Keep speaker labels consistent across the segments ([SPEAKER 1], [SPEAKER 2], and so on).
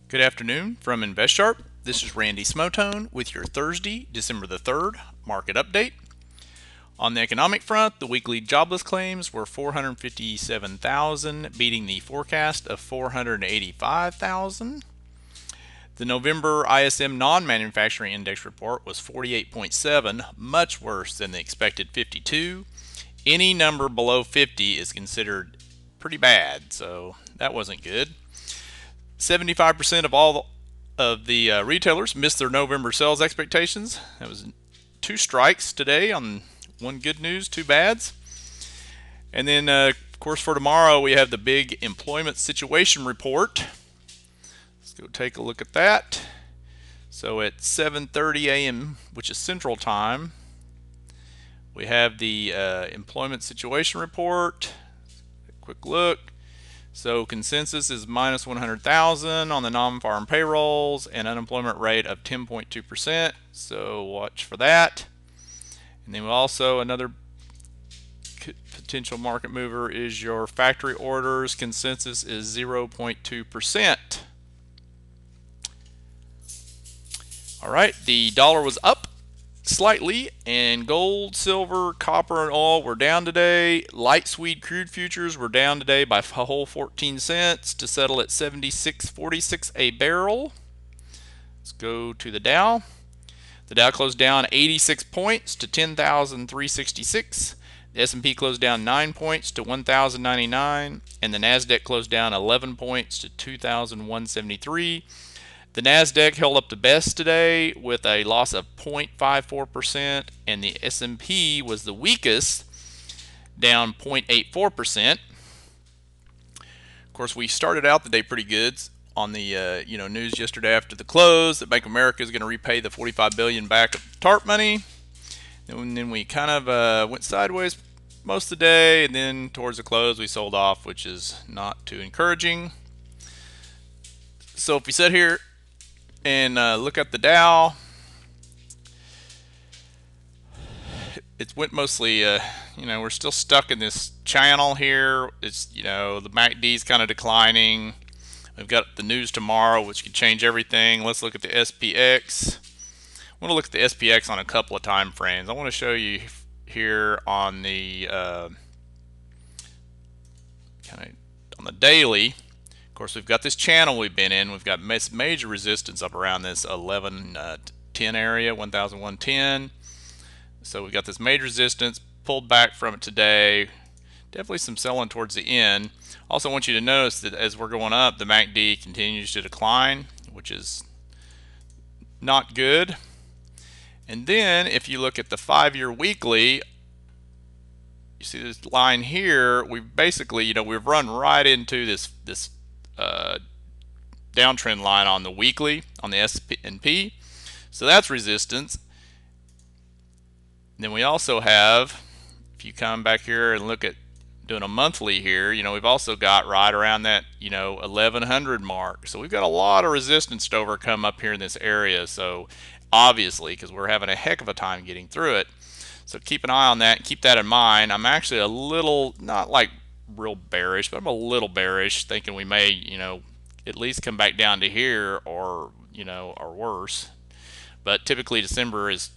[SPEAKER 1] Good afternoon from InvestSharp. This is Randy Smotone with your Thursday, December the 3rd market update. On the economic front, the weekly jobless claims were 457,000, beating the forecast of 485,000. The November ISM non-manufacturing index report was 48.7, much worse than the expected 52. Any number below 50 is considered pretty bad, so that wasn't good. 75% of all of the retailers missed their November sales expectations. That was 2 strikes today on one good news, 2 bads. And then, of course, for tomorrow we have the big employment situation report. Let's go take a look at that. So at 7:30 a.m., which is Central Time, we have the employment situation report. Quick look. So consensus is minus 100,000 on the non-farm payrolls and unemployment rate of 10.2%. So watch for that. And then also another potential market mover is your factory orders. Consensus is 0.2%. All right, the dollar was up slightly, and gold, silver, copper, and oil were down today. Light sweet crude futures were down today by a whole 14 cents to settle at 76.46 a barrel. Let's go to the Dow. The Dow closed down 86 points to 10,366. The S&P closed down 9 points to 1,099, and the Nasdaq closed down 11 points to 2,173. The Nasdaq held up the best today with a loss of 0.54%, and the S&P was the weakest, down 0.84%. Of course, we started out the day pretty good on the news yesterday after the close that Bank of America is going to repay the $45 billion back of TARP money. And then we kind of went sideways most of the day, and then towards the close we sold off, which is not too encouraging. So if we sit here and look at the Dow, it went mostly, we're still stuck in this channel here. It's, the MACD is kind of declining. We've got the news tomorrow, which could change everything. Let's look at the SPX. I want to look at the SPX on a couple of time frames. I want to show you here on the on the daily. Of course, we've got this channel we've been in. We've got major resistance up around this 1110 area, 1110. So we've got this major resistance, pulled back from it today. Definitely some selling towards the end. Also want you to notice that as we're going up, the MACD continues to decline, which is not good. And then if you look at the 5-year weekly, you see this line here. We've basically, we've run right into this downtrend line on the weekly on the S&P. So that's resistance. Then we also have, if you come back here and look at doing a monthly here, we've also got right around that 1100 mark. So we've got a lot of resistance to overcome up here in this area. So obviously, because we're having a heck of a time getting through it, so keep an eye on that, keep that in mind. I'm actually a little, not like real bearish, but I'm a little bearish, thinking we may at least come back down to here, or or worse. But typically December is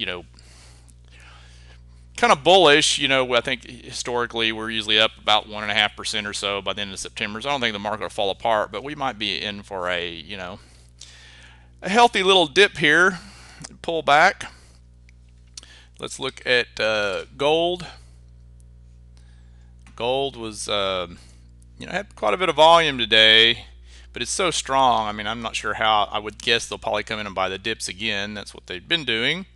[SPEAKER 1] kind of bullish. I think historically we're usually up about 1.5% or so by the end of September. So I don't think the market will fall apart, but we might be in for a a healthy little dip here, pull back. Let's look at gold. Gold was had quite a bit of volume today, but it's so strong. I mean, I'm not sure how. I would guess they'll probably come in and buy the dips again. That's what they've been doing.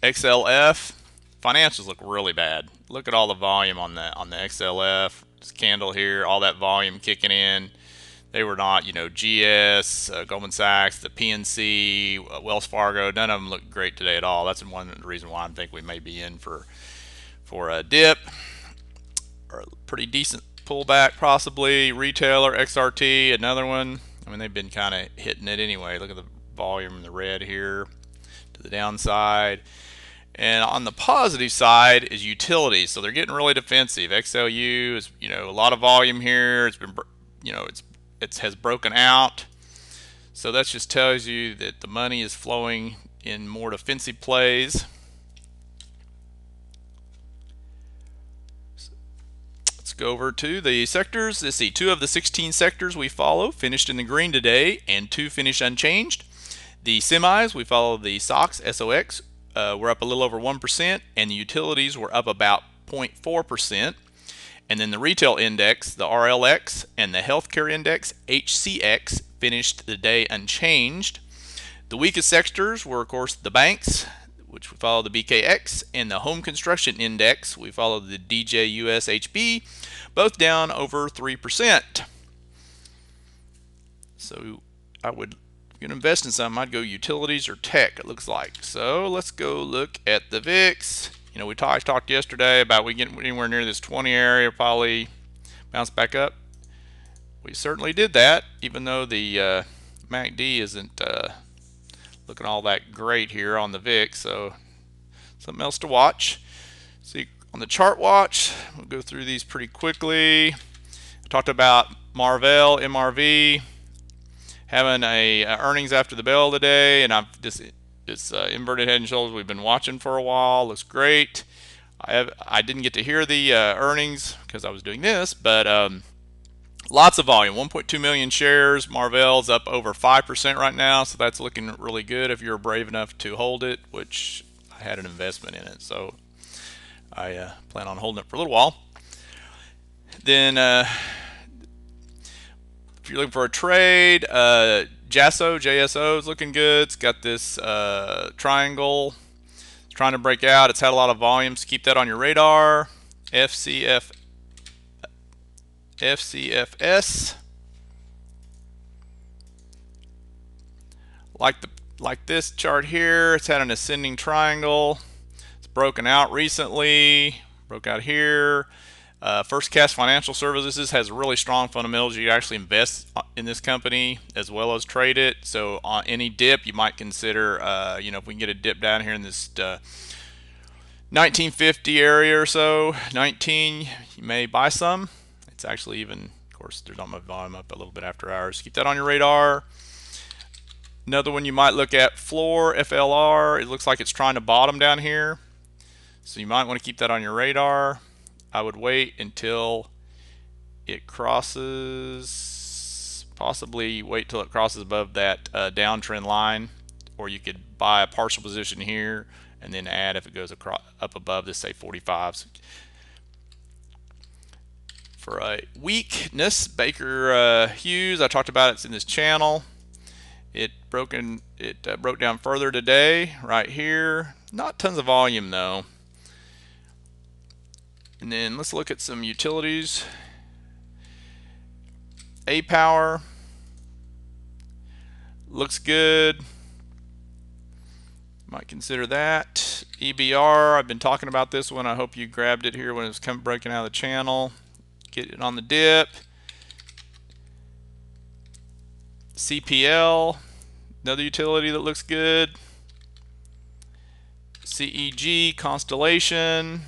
[SPEAKER 1] XLF financials look really bad. Look at all the volume on the XLF. This candle here, all that volume kicking in. They were not, GS, Goldman Sachs, the PNC, Wells Fargo. None of them look great today at all. That's one reason why I think we may be in for a dip or a pretty decent pullback, possibly. Retailer, XRT, another one. I mean, they've been kind of hitting it anyway. Look at the volume in the red here to the downside. And on the positive side is utilities. So they're getting really defensive. XLU is, a lot of volume here. It's been, it has broken out. So that just tells you that the money is flowing in more defensive plays. Let's go over to the sectors. Let's see, 2 of the 16 sectors we follow finished in the green today, and 2 finished unchanged. The semis, we follow the SOX, SOX, we're up a little over 1%, and the utilities were up about 0.4%. And then the retail index, the RLX, and the healthcare index, HCX, finished the day unchanged. The weakest sectors were, of course, the banks, which we follow the BKX, and the home construction index, we follow the DJUSHB, both down over 3%. So I would, if you're going to invest in something, I'd go utilities or tech, it looks like. So let's go look at the VIX. You know, we talked yesterday about we get anywhere near this 20 area, probably bounce back up. We certainly did that, even though the MACD isn't looking all that great here on the VIX. So something else to watch. See, on the chart watch, we'll go through these pretty quickly. I talked about Marvell, MRV, having a earnings after the bell today, and I've just this inverted head and shoulders we've been watching for a while. Looks great. I didn't get to hear the earnings because I was doing this, but lots of volume. 1.2 million shares. Marvell's up over 5% right now, so that's looking really good if you're brave enough to hold it, which I had an investment in it, so I plan on holding it for a little while. Then if you're looking for a trade, JSO is looking good. It's got this triangle. It's trying to break out. It's had a lot of volume, so keep that on your radar. FCFS. Like this chart here, it's had an ascending triangle. It's broken out recently. Broke out here. First Cast Financial Services has really strong fundamentals. You actually invest in this company as well as trade it. So on any dip, you might consider, you know, if we can get a dip down here in this 1950 area or so, 19, you may buy some. It's actually even, of course, there's not much volume up a little bit after hours. Keep that on your radar. Another one you might look at, Floor, FLR. It looks like it's trying to bottom down here. So you might want to keep that on your radar. I would wait until it crosses, possibly wait till it crosses above that downtrend line, or you could buy a partial position here and then add if it goes across, up above this, say 45s. For a weakness, Baker Hughes, I talked about it's in this channel. It broke down further today, right here. Not tons of volume though. And then let's look at some utilities. A-Power looks good. Might consider that. EBR, I've been talking about this one. I hope you grabbed it here when it was breaking out of the channel. Get it on the dip. CPL, another utility that looks good. CEG, Constellation,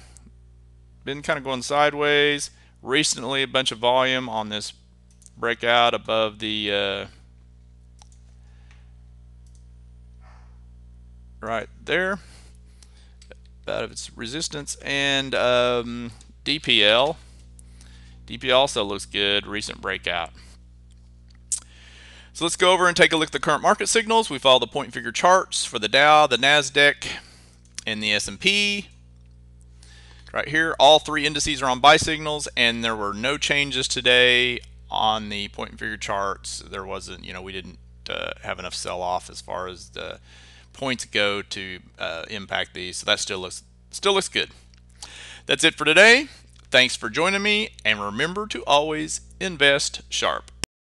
[SPEAKER 1] been kind of going sideways. Recently, a bunch of volume on this breakout above the right there, out of its resistance. And DPL also looks good, recent breakout. So let's go over and take a look at the current market signals. We follow the point and figure charts for the Dow, the Nasdaq, and the S&P. Right here, all 3 indices are on buy signals, and there were no changes today on the point and figure charts. There wasn't, you know, we didn't have enough sell off as far as the points go to impact these. So that still looks good. That's it for today. Thanks for joining me, and remember to always invest sharp.